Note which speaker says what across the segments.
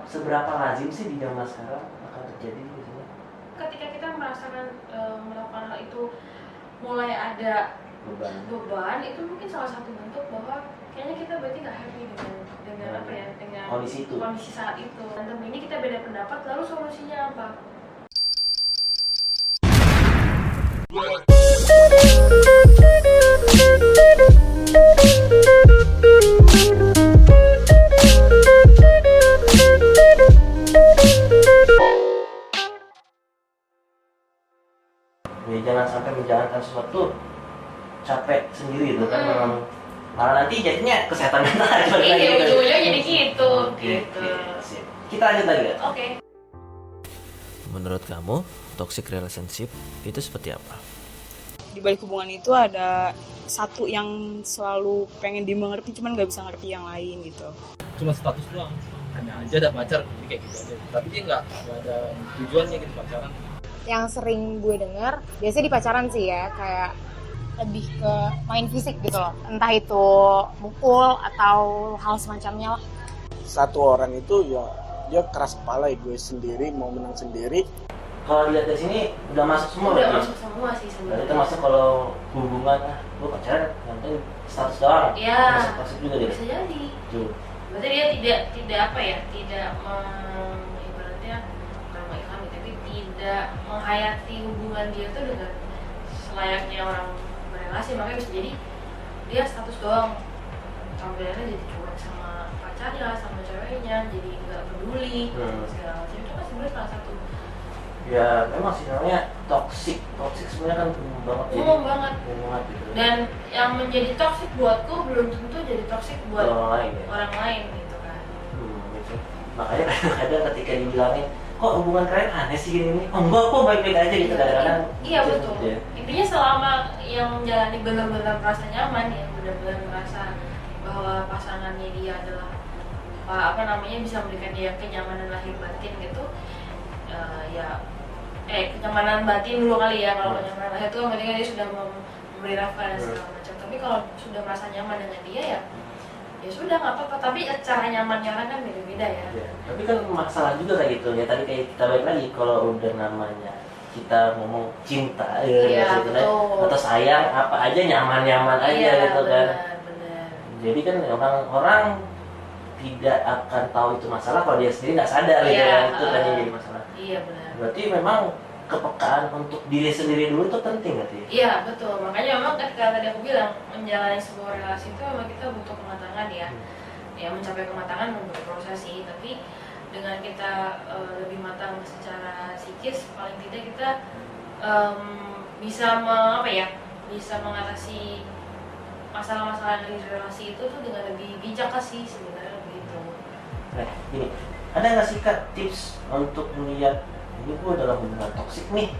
Speaker 1: seberapa lazim sih di zaman sekarang akan terjadi biasanya?
Speaker 2: Ketika kita merasakan melakukan hal itu mulai ada beban, itu mungkin salah satu bentuk bahwa kayaknya kita berarti nggak happy dengan apa ya, dengan kondisi saat itu. Dan tentu ini kita beda pendapat, lalu solusinya apa?
Speaker 1: Ya jangan sampai menjalankan sesuatu capek sendiri itu kan, memang malah nanti jadinya kesehatan mental.
Speaker 2: Iya, ujung-ujungnya jadi gitu.
Speaker 1: Kita lanjut lagi.
Speaker 2: Oke.
Speaker 1: Menurut kamu toxic relationship itu seperti apa?
Speaker 3: Di balik hubungan itu ada satu yang selalu pengen dimengerti, cuman nggak bisa ngerti yang lain gitu.
Speaker 4: Cuma status doang, hanya aja ada pacar, jadi kayak gitu aja. Tapi dia nggak ada tujuannya gitu pacaran.
Speaker 5: Yang sering gue denger biasanya di pacaran sih ya, kayak lebih ke main fisik gitu loh, entah itu mukul atau hal semacamnya lah.
Speaker 6: Satu orang itu ya dia keras kepala, gue sendiri mau menang sendiri.
Speaker 1: Kalau lihat dari sini udah masuk semua.
Speaker 2: Udah masuk semua sih sebenarnya.
Speaker 1: Itu masuk kalau hubungan gue pacaran yang penting status doang.
Speaker 2: Iya.
Speaker 1: Masuk juga dia.
Speaker 2: Bisa jadi.
Speaker 1: Tuh.
Speaker 2: Berarti dia tidak apa ya, tidak ibaratnya bukan mengilhami, tapi tidak menghayati hubungan dia tuh dengan selayaknya orang berrelasi. Makanya bisa jadi dia status doang, tampilannya jadi cuek sama pacarnya, sama ceweknya, jadi nggak peduli segala macam. Itu kan sebenarnya salah satu.
Speaker 1: Ya memang sih namanya toxic sebenarnya kan
Speaker 2: umum banget
Speaker 1: gitu.
Speaker 2: Dan yang menjadi toxic buatku belum tentu jadi toxic buat
Speaker 1: orang lain
Speaker 2: gitu kan.
Speaker 1: Gitu. Makanya kadang-kadang ketika dibilangin kok hubungan kalian aneh sih gini nih, enggak kok baik-baik aja gitu kadang-kadang.
Speaker 2: Iya betul. Ya. Intinya selama yang menjalani benar-benar merasa nyaman, ya benar-benar merasa bahwa pasangannya dia adalah bisa memberikan dia kenyamanan lahir batin gitu. Kenyamanan batin dulu kali ya. Kalau kenyamanan lahir itu kan berarti dia sudah memberi nafkah dan segala macam. Tapi kalau sudah merasa nyaman dengan dia ya sudah nggak apa-apa. Tapi cara nyamannya orang kan beda-beda ya.
Speaker 1: Tapi kan masalah juga kayak gitu ya. Tadi kayak kita balik lagi kalau udah namanya kita ngomong cinta atau sayang, apa aja nyaman-nyaman aja gitu kan.
Speaker 2: Benar.
Speaker 1: Jadi kan orang tidak akan tahu itu masalah kalau dia sendiri nggak sadar gitu kan. Itu kan yang jadi masalah.
Speaker 2: Iya benar.
Speaker 1: Berarti memang kepekaan untuk diri sendiri dulu itu penting nggak sih?
Speaker 2: Iya betul, makanya memang ketika tadi aku bilang menjalani sebuah relasi itu memang kita butuh kematangan ya. Ya mencapai kematangan membutuhkan proses sih, tapi dengan kita lebih matang secara psikis, paling tidak kita bisa bisa mengatasi masalah-masalah dari relasi itu tuh dengan lebih bijak sih sebenarnya begitu.
Speaker 1: Nah, ini ada nggak sih Kak tips untuk melihat ini gue dalam hubungan toksik nih?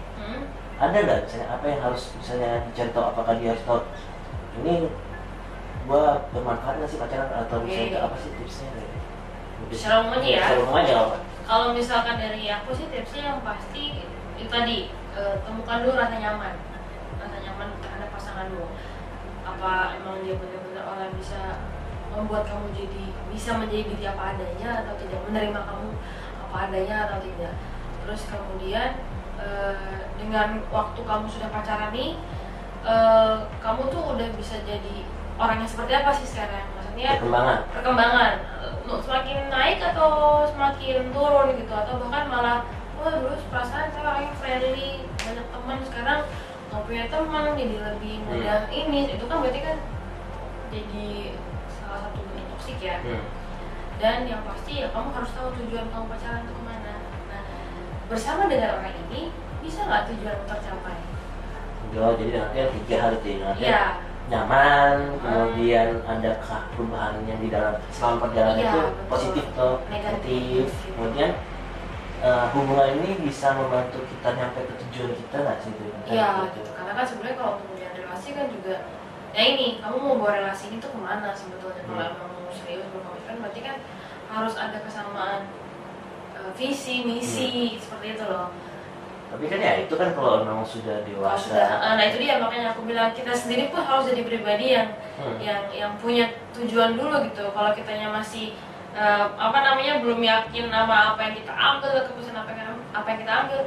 Speaker 1: Ada nggak misalnya apa yang harus misalnya dicontoh, apakah dia harus tahu ini gue bermanfaat nggak sih pacaran atau misalnya apa sih tipsnya?
Speaker 2: Secara umumnya ya.
Speaker 1: Secara umumnya apa?
Speaker 2: Kalau misalkan dari aku sih tipsnya yang pasti itu tadi temukan dulu rasa nyaman terhadap pasangan lu. Apa emang dia benar-benar orang bisa membuat kamu bisa menjadi diri apa adanya atau tidak, menerima kamu apa adanya atau tidak. Terus kemudian dengan waktu kamu sudah pacaran nih, kamu tuh udah bisa jadi orang yang seperti apa sih sekarang? Maksudnya perkembangan semakin naik atau semakin turun gitu, atau bahkan malah dulu perasaan saya orangnya friendly, banyak teman, sekarang nggak punya teman, jadi lebih mudah ini. Itu kan berarti kan jadi salah satu bentuk toksik ya. Dan yang pasti ya kamu harus tahu tujuan kamu pacaran itu kemana. Nah, bersama dengan orang ini bisa nggak tujuan tercapai?
Speaker 1: Jadi nanti yang 3 hal itu ya. Nyaman, kemudian adakah perubahan yang di dalam selama perjalanan itu positif atau negatif, kemudian hubungan ini bisa membantu kita nyampe ke tujuan kita nggak sih?
Speaker 2: Iya, karena kan sebenarnya kalau untuk punya relasi kan juga ya ini, kamu mau bawa relasi ini tuh kemana sebetulnya? Kalau emang mau serius berkomitmen berarti kan harus ada kesamaan visi, misi, seperti itu loh.
Speaker 1: Tapi kan ya itu kan kalau memang sudah dewasa.
Speaker 2: Nah itu dia, makanya aku bilang kita sendiri pun harus jadi pribadi yang punya tujuan dulu gitu. Kalau kitanya masih belum yakin sama apa yang kita ambil, keputusan apa yang kita ambil,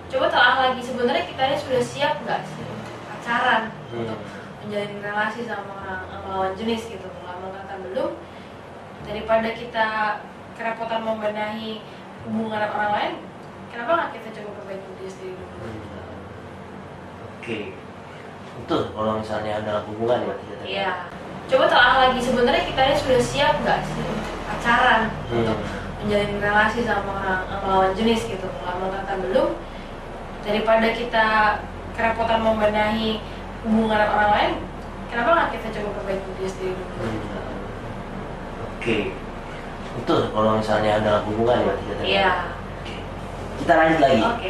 Speaker 2: coba telah lagi sebenarnya kita ini sudah siap nggak sih untuk pacaran, untuk menjalin relasi sama lawan jenis gitu. Kalau kata belum, daripada kita kerepotan membenahi hubungan orang lain, kenapa nggak kita coba perbaiki diri sendiri dulu?
Speaker 1: Oke, itu kalau misalnya dalam hubungan ya.
Speaker 2: Iya. Coba telah lagi sebenarnya kita ini sudah siap nggak sih untuk pacaran, untuk menjalin relasi sama lawan jenis gitu. Kalau kata belum, daripada kita kerepotan membenahi hubungan orang lain, kenapa nggak kita coba perbaiki diri sendiri dulu?
Speaker 1: Oke, itu kalau misalnya dalam hubungan ya.
Speaker 2: Iya.
Speaker 1: Oke. Kita lanjut lagi.
Speaker 2: Oke.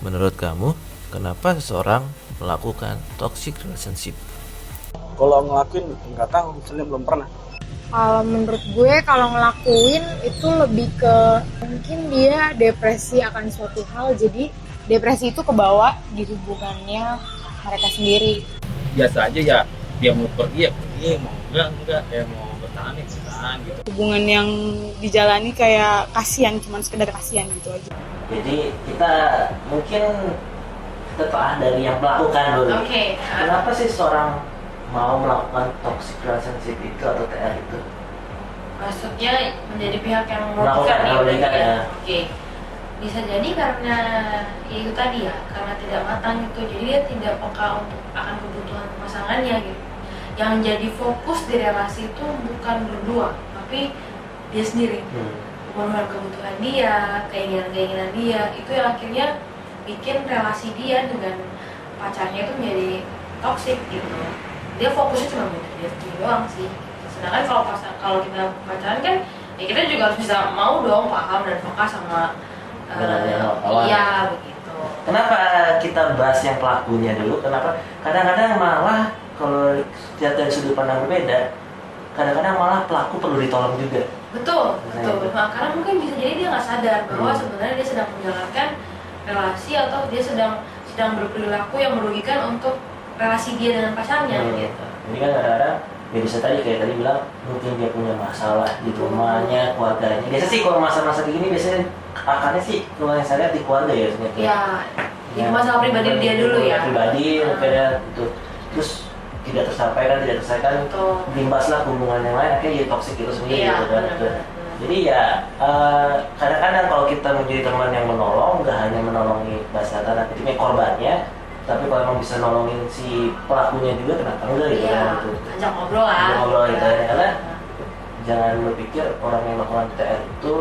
Speaker 7: Menurut kamu, kenapa seseorang melakukan toxic relationship?
Speaker 6: Kalau ngelakuin nggak tahu, misalnya belum pernah.
Speaker 5: Kalau menurut gue kalau ngelakuin itu lebih ke mungkin dia depresi akan suatu hal, jadi depresi itu kebawa di hubungannya mereka sendiri.
Speaker 4: Biasa aja ya, dia mau pergi ya pergi, mau enggak ya mau bertahan ya bertahan gitu.
Speaker 3: Hubungan yang dijalani kayak kasihan, cuma sekedar kasihan gitu aja.
Speaker 1: Jadi kita mungkin telah dari yang melakukan dulu.
Speaker 2: Oke.
Speaker 1: Kenapa sih seorang mau melakukan toxic relationship itu atau TR itu?
Speaker 2: Maksudnya menjadi pihak yang
Speaker 1: Melakukan,
Speaker 2: merugikan
Speaker 1: ya.
Speaker 2: Oke. Bisa jadi karena ya itu tadi ya, karena tidak matang gitu, jadi dia tidak peka untuk akan kebutuhan pasangannya gitu. Yang jadi fokus di relasi itu bukan berdua, tapi dia sendiri. Memenuhi kebutuhan dia, keinginan-keinginan dia, itu yang akhirnya bikin relasi dia dengan pacarnya itu menjadi toksik gitu. Dia fokusnya cuma buat dia sendiri doang sih. Sedangkan kalau kita pacaran kan, ya kita juga harus bisa mau dong paham dan peka sama iya begitu.
Speaker 1: Kenapa kita bahas yang pelakunya dulu? Kenapa? Kadang-kadang malah kalau lihat dari sudut pandang berbeda, kadang-kadang malah pelaku perlu ditolong juga.
Speaker 2: Betul. Nah, karena mungkin bisa jadi dia nggak sadar bahwa sebenarnya dia sedang menjalankan relasi atau dia sedang berperilaku yang merugikan untuk relasi dia dengan pacarnya gitu.
Speaker 1: Ini kan kadang-kadang ya bisa tadi kayak tadi bilang mungkin dia punya masalah di rumahnya, keluarganya. Biasa sih kalau masalah-masalah kayak gini biasanya akarnya sih kalau yang saya lihat di keluarga ya sebenarnya.
Speaker 2: Ya, itu masalah pribadi dia dulu ya.
Speaker 1: Pribadi kayak gitu. Terus tidak tersampaikan, berimbaslah hubungan yang lain akhirnya jadi toksik itu sendiri gitu kan. Jadi ya kadang-kadang kalau kita menjadi teman yang menolong, nggak hanya menolongi bahasa tanda petiknya korbannya, tapi kalau emang bisa nolongin si pelakunya juga kenapa enggak gitu kan itu.
Speaker 2: Ajak ngobrol lah.
Speaker 1: Ajak ngobrol gitu ya. Karena jangan berpikir orang yang melakukan TR itu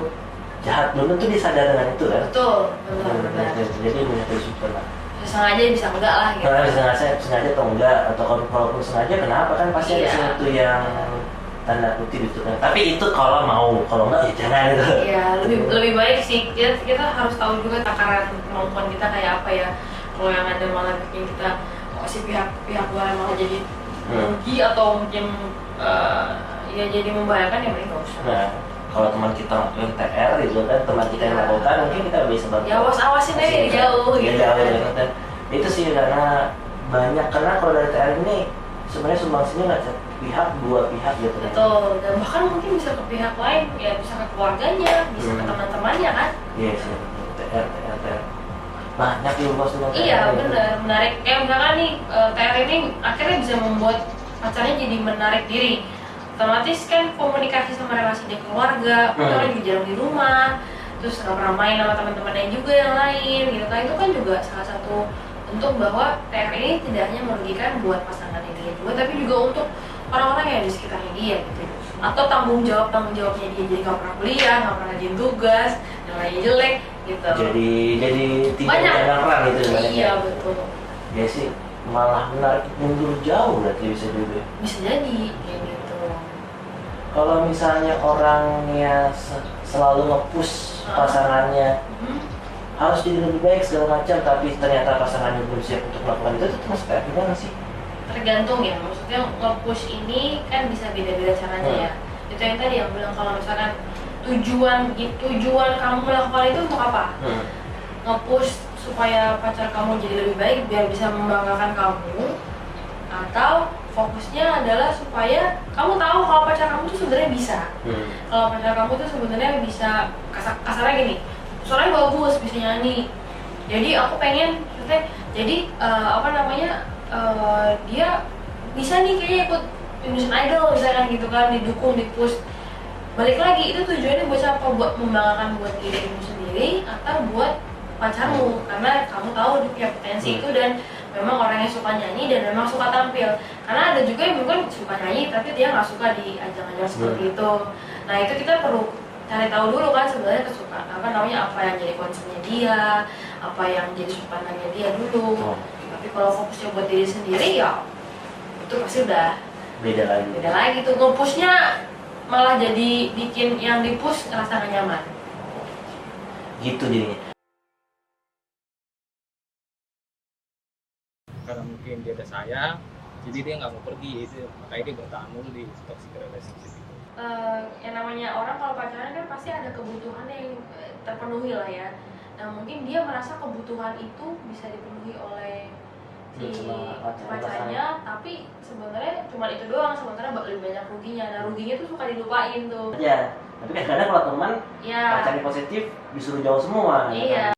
Speaker 1: jahat, belum tentu dia sadar dengan itu kan.
Speaker 2: Betul, benar.
Speaker 1: Jadi punya prinsip lah.
Speaker 2: Sengaja bisa enggak lah gitu.
Speaker 1: Karena sengaja atau enggak, atau kalaupun sengaja kenapa kan pasti ada sesuatu yang tanda kutip itu kan. Tapi itu kalau mau, kalau enggak ya jangan gitu.
Speaker 2: Iya, lebih baik sih kita harus tahu juga takaran kemampuan kita kayak apa ya. Kalau yang ada malah bikin kita si pihak luar malah jadi rugi atau mungkin ya jadi membahayakan ya mereka usah.
Speaker 1: Nah, kalau teman kita yang TR gitu kan, teman kita yang melakukan mungkin kita bisa bantu.
Speaker 2: Ya awasin aja dari jauh gitu.
Speaker 1: Jauh kan. Itu sih karena banyak, karena kalau dari TR ini sebenarnya sumbangsinya nggak satu pihak, dua pihak gitu.
Speaker 2: Betul, dan bahkan mungkin bisa ke pihak lain, ya bisa ke keluarganya, bisa ke teman-temannya kan.
Speaker 1: Iya sih, TR. Banyak yang bos dengan TR.
Speaker 2: Iya benar, menarik. Kayak misalkan nih TR ini akhirnya bisa membuat pacarnya jadi menarik diri. Otomatis kan komunikasi sama relasi dia keluarga, orang juga jarang di rumah, terus nggak pernah main sama teman-temannya juga yang lain gitu kan. Itu kan juga salah satu bentuk bahwa TR ini tidak hanya merugikan buat pasangannya dia juga, tapi juga untuk orang-orang yang di sekitarnya dia gitu. Atau tanggung jawabnya dia, jadi nggak pernah kuliah, nggak pernah rajin tugas, nilainya jelek gitu.
Speaker 1: Jadi tidak jangan perang gitu sebenarnya.
Speaker 2: Iya betul.
Speaker 1: Ya sih malah menarik mundur jauh berarti bisa juga.
Speaker 2: Bisa jadi kayak gitu.
Speaker 1: Kalau misalnya orangnya selalu nge-push pasangannya harus jadi lebih baik segala macam, tapi ternyata pasangannya belum siap untuk melakukan itu terus kayak gimana sih?
Speaker 2: Tergantung ya, maksudnya nge-push ini kan bisa beda-beda caranya ya. Itu yang tadi yang bilang kalau misalkan tujuan kamu melakukan itu untuk apa? Nge-push supaya pacar kamu jadi lebih baik biar bisa membanggakan kamu, atau fokusnya adalah supaya kamu tahu kalau pacar kamu tuh sebenarnya bisa. Kalau pacar kamu tuh sebenarnya bisa, kasarnya gini, suaranya bagus, bisa nyanyi. Jadi aku pengen, jadi dia bisa nih kayaknya ikut Indonesian Idol misalkan gitu kan, didukung, dipush. Balik lagi, itu tujuannya buat siapa? Buat membanggakan buat dirimu sendiri atau buat pacarmu, karena kamu tahu dia punya potensi itu dan memang orangnya suka nyanyi dan memang suka tampil. Karena ada juga yang mungkin suka nyanyi tapi dia nggak suka di ajang-ajang seperti itu. Nah itu kita perlu cari tahu dulu kan sebenarnya kesukaan apa yang jadi concernnya dia, apa yang jadi sukaannya dia dulu. Tapi kalau fokusnya buat diri sendiri ya itu pasti udah beda lagi tuh. Nge-pushnya malah jadi bikin yang di-push ngerasa gak nyaman.
Speaker 1: Gitu jadinya.
Speaker 4: Karena mungkin dia ada sayang, jadi dia nggak mau pergi, itu makanya dia bertahan dulu di toxic relationship itu.
Speaker 2: Yang namanya orang kalau pacaran kan pasti ada kebutuhan yang terpenuhi lah ya. Nah mungkin dia merasa kebutuhan itu bisa dipenuhi oleh si pacarnya, tapi sebenarnya cuma itu doang, sementara lebih banyak ruginya. Nah ruginya tuh suka dilupain tuh.
Speaker 1: Ya, tapi kadang-kadang kalau teman pacarnya positif disuruh jauh semua.
Speaker 2: Iya.